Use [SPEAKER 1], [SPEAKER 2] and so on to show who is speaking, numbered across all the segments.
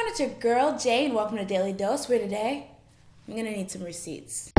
[SPEAKER 1] everyone, it's your girl Jay and welcome to Daily Dose, where today I'm gonna need some receipts.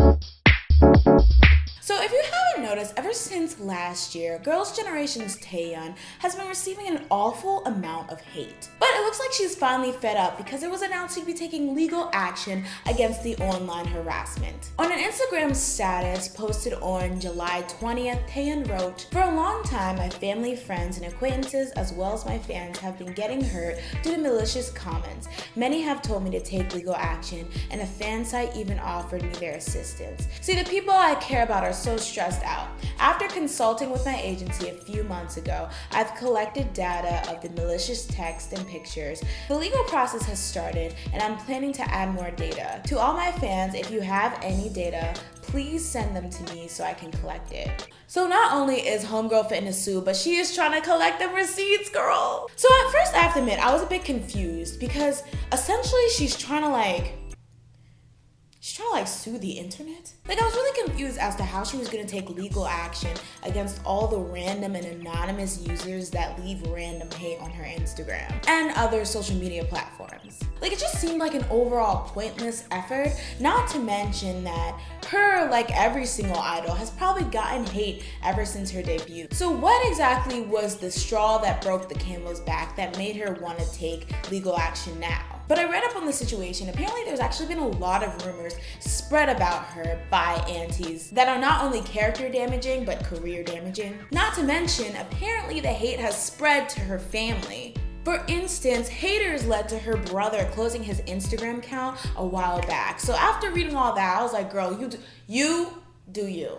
[SPEAKER 1] So if you haven't noticed, ever since last year, Girls' Generation's Taeyeon has been receiving an awful amount of hate. But it looks like she's finally fed up because it was announced she'd be taking legal action against the online harassment. On an Instagram status posted on July 20th, Taeyeon wrote, "For a long time, my family, friends, and acquaintances, as well as my fans, have been getting hurt due to malicious comments. Many have told me to take legal action, and a fan site even offered me their assistance. See, the people I care about are so stressed out. After consulting with my agency a few months ago, I've collected data of the malicious text and pictures. The legal process has started, and I'm planning to add more data. To all my fans, if you have any data, please send them to me so I can collect it." So not only is homegirl fitting to sue, but she is trying to collect the receipts, girl. So at first, I have to admit, I was a bit confused because essentially she's trying to sue the internet? I was really confused as to how she was gonna take legal action against all the random and anonymous users that leave random hate on her Instagram and other social media platforms. It just seemed like an overall pointless effort, not to mention that her, like every single idol, has probably gotten hate ever since her debut. So what exactly was the straw that broke the camel's back that made her want to take legal action now? But I read up on the situation. Apparently there's actually been a lot of rumors spread about her by aunties that are not only character damaging, but career damaging. Not to mention, apparently the hate has spread to her family. For instance, haters led to her brother closing his Instagram account a while back. So after reading all that, I was like, girl, you do you.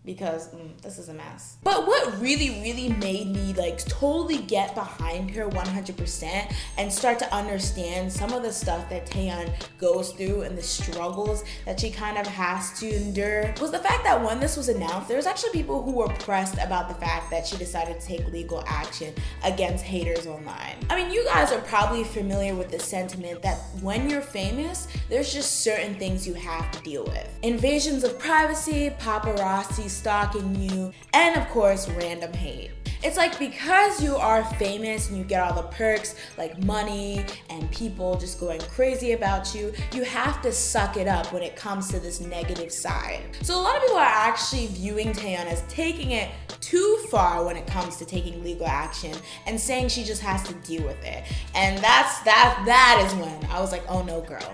[SPEAKER 1] Because this is a mess. But what really made me totally get behind her 100% and start to understand some of the stuff that Taeyeon goes through and the struggles that she kind of has to endure was the fact that when this was announced, there was actually people who were pressed about the fact that she decided to take legal action against haters online. I mean, you guys are probably familiar with the sentiment that when you're famous, there's just certain things you have to deal with. Invasions of privacy, paparazzi stalking you, and of course, random hate. It's because you are famous and you get all the perks like money and people just going crazy about you, you have to suck it up when it comes to this negative side. So a lot of people are actually viewing Taeyeon as taking it too far when it comes to taking legal action and saying she just has to deal with it. And that is when I was like, oh no, girl.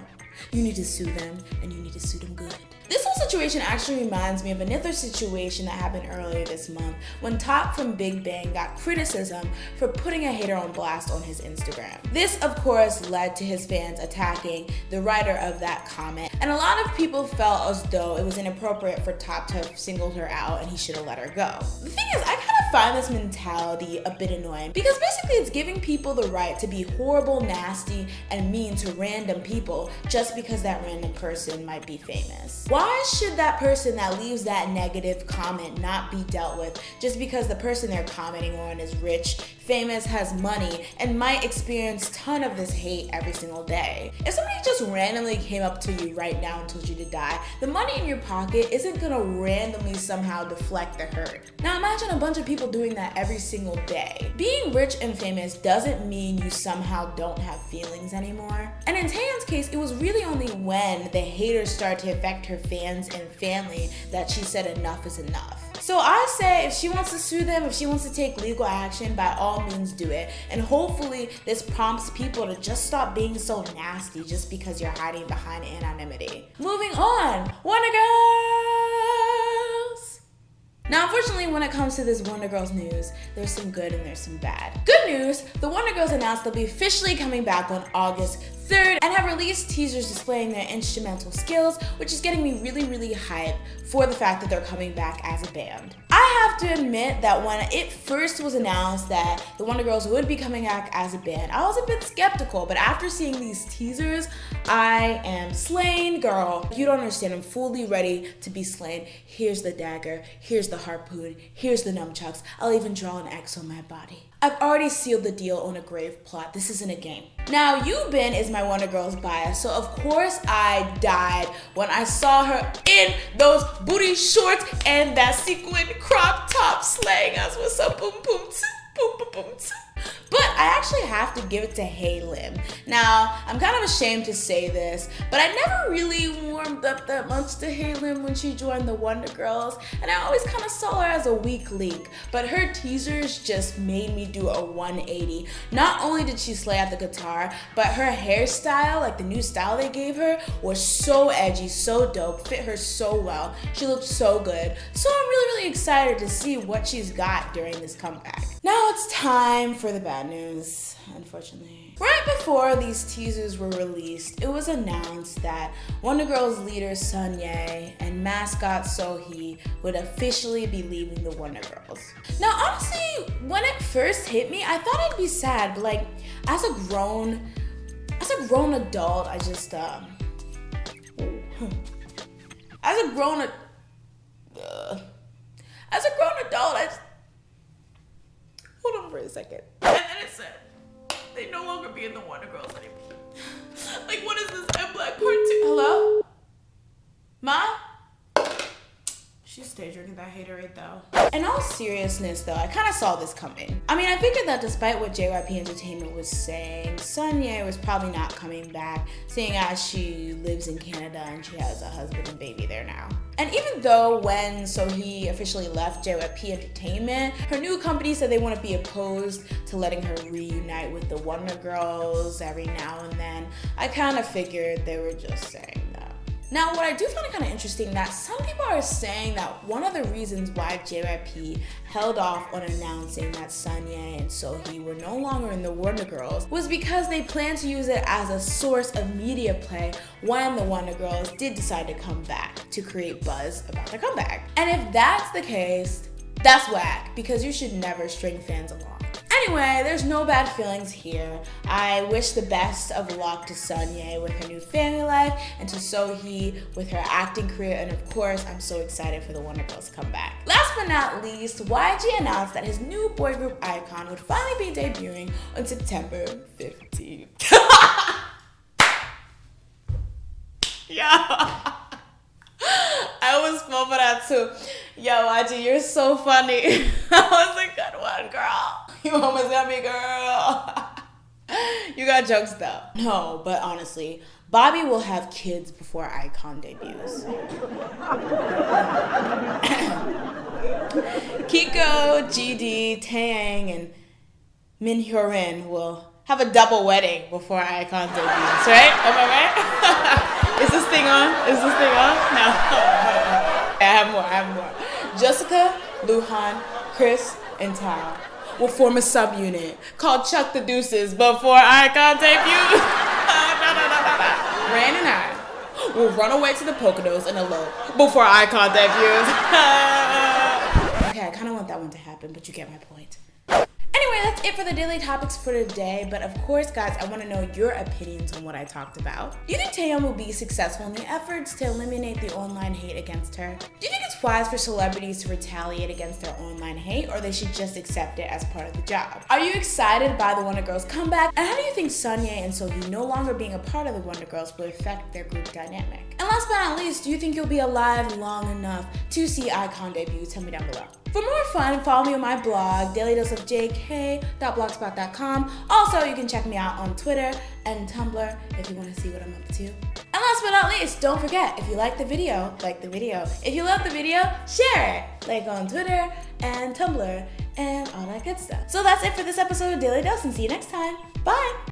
[SPEAKER 1] You need to sue them, and you need to sue them good. This whole situation actually reminds me of another situation that happened earlier this month when Top from Big Bang got criticism for putting a hater on blast on his Instagram. This, of course, led to his fans attacking the writer of that comment, and a lot of people felt as though it was inappropriate for Top to have singled her out and he should have let her go. The thing is, I kind of find this mentality a bit annoying because basically it's giving people the right to be horrible, nasty, and mean to random people just because that random person might be famous. Why should that person that leaves that negative comment not be dealt with just because the person they're commenting on is rich, famous, has money, and might experience a ton of this hate every single day? If somebody just randomly came up to you right now and told you to die, the money in your pocket isn't gonna randomly somehow deflect the hurt. Now imagine a bunch of people doing that every single day. Being rich and famous doesn't mean you somehow don't have feelings anymore. And in Taeyeon's case, it was really only when the haters started to affect her fans and family that she said enough is enough. So I say if she wants to sue them, if she wants to take legal action, by all means do it. And hopefully this prompts people to just stop being so nasty just because you're hiding behind anonymity. Moving on, Wondergirls! Now, unfortunately, when it comes to this Wondergirls news, there's some good and there's some bad. Good news, the Wondergirls announced they'll be officially coming back on August 3rd and have released teasers displaying their instrumental skills, which is getting me really hyped for the fact that they're coming back as a band. I have to admit that when it first was announced that the Wondergirls would be coming back as a band, I was a bit skeptical, but after seeing these teasers, I am slain, girl. You don't understand, I'm fully ready to be slain. Here's the dagger, here's the harpoon, here's the nunchucks. I'll even draw an X on my body. I've already sealed the deal on a grave plot. This isn't a game. Now, Yubin is my Wondergirls bias, so of course I died when I saw her in those booty shorts and that sequin crop top slaying us with some boom boom tss, boom boom boom tss. But I actually have to give it to Lim. Now, I'm kind of ashamed to say this, but I never really warmed up that much to Lim when she joined the Wondergirls, and I always kind of saw her as a weak link, but her teasers just made me do a 180. Not only did she slay at the guitar, but her hairstyle, like the new style they gave her, was so edgy, so dope, fit her so well. She looked so good. So I'm really excited to see what she's got during this comeback. Now it's time for the bad news, unfortunately. Right before these teasers were released, it was announced that Wondergirls leader Sunye and mascot Sohee would officially be leaving the Wondergirls. Now honestly, when it first hit me, I thought it'd be sad, but like, as a grown adult, I just, as a grown adult, hold on for a second. And then it said, they no longer be in the Wondergirls anymore. Like, what is this? I'm Black Part 2. Hello? Ma? She stayed drinking that haterade though. In all seriousness though, I kind of saw this coming. I mean, I figured that despite what JYP Entertainment was saying, Sunye was probably not coming back, seeing as she lives in Canada and she has a husband and baby there now. And even though when Sohee officially left JYP Entertainment, her new company said they wouldn't be opposed to letting her reunite with the Wondergirls every now and then, I kind of figured they were just saying that. Now, what I do find it kind of interesting that some people are saying that one of the reasons why JYP held off on announcing that Sunye and Sohee were no longer in the Wondergirls was because they plan to use it as a source of media play when the Wondergirls did decide to come back to create buzz about their comeback. And if that's the case, that's whack, because you should never string fans along. Anyway, there's no bad feelings here. I wish the best of luck to Sunye with her new family life and to Sohee with her acting career, and of course, I'm so excited for the Wondergirls to come back. Last but not least, YG announced that his new boy group iKon would finally be debuting on September 15th. Yeah. I almost fell for that too. Yo, YG, you're so funny. That was a good one, girl. You almost got me, girl. You got jokes though. No, but honestly, Bobby will have kids before iKon debuts. Kiko, GD, Taeyeon, and Min Hyorin will have a double wedding before iKon debuts, right? Am I right? Is this thing on? No. I have more. Jessica, Luhan, Chris, and Tao will form a subunit called Chuck the Deuces before iKon debuts. Ran and I will run away to the Poconos and elope before iKon debuts. Okay, I kind of want that one to happen, but you get my point. Anyway, that's it for the daily topics for today, but of course, guys, I want to know your opinions on what I talked about. Do you think Taeyeon will be successful in the efforts to eliminate the online hate against her? Do you think it's wise for celebrities to retaliate against their online hate, or they should just accept it as part of the job? Are you excited by the Wondergirls comeback? And how do you think Sunye and Sohee no longer being a part of the Wondergirls will affect their group dynamic? And last but not least, do you think you'll be alive long enough to see iKon debut? Tell me down below. For more fun, follow me on my blog, dailydoseofjk.blogspot.com. Also, you can check me out on Twitter and Tumblr if you want to see what I'm up to. And last but not least, don't forget, if you like the video, like the video. If you love the video, share it. Like on Twitter and Tumblr and all that good stuff. So that's it for this episode of Daily Dose, and see you next time. Bye!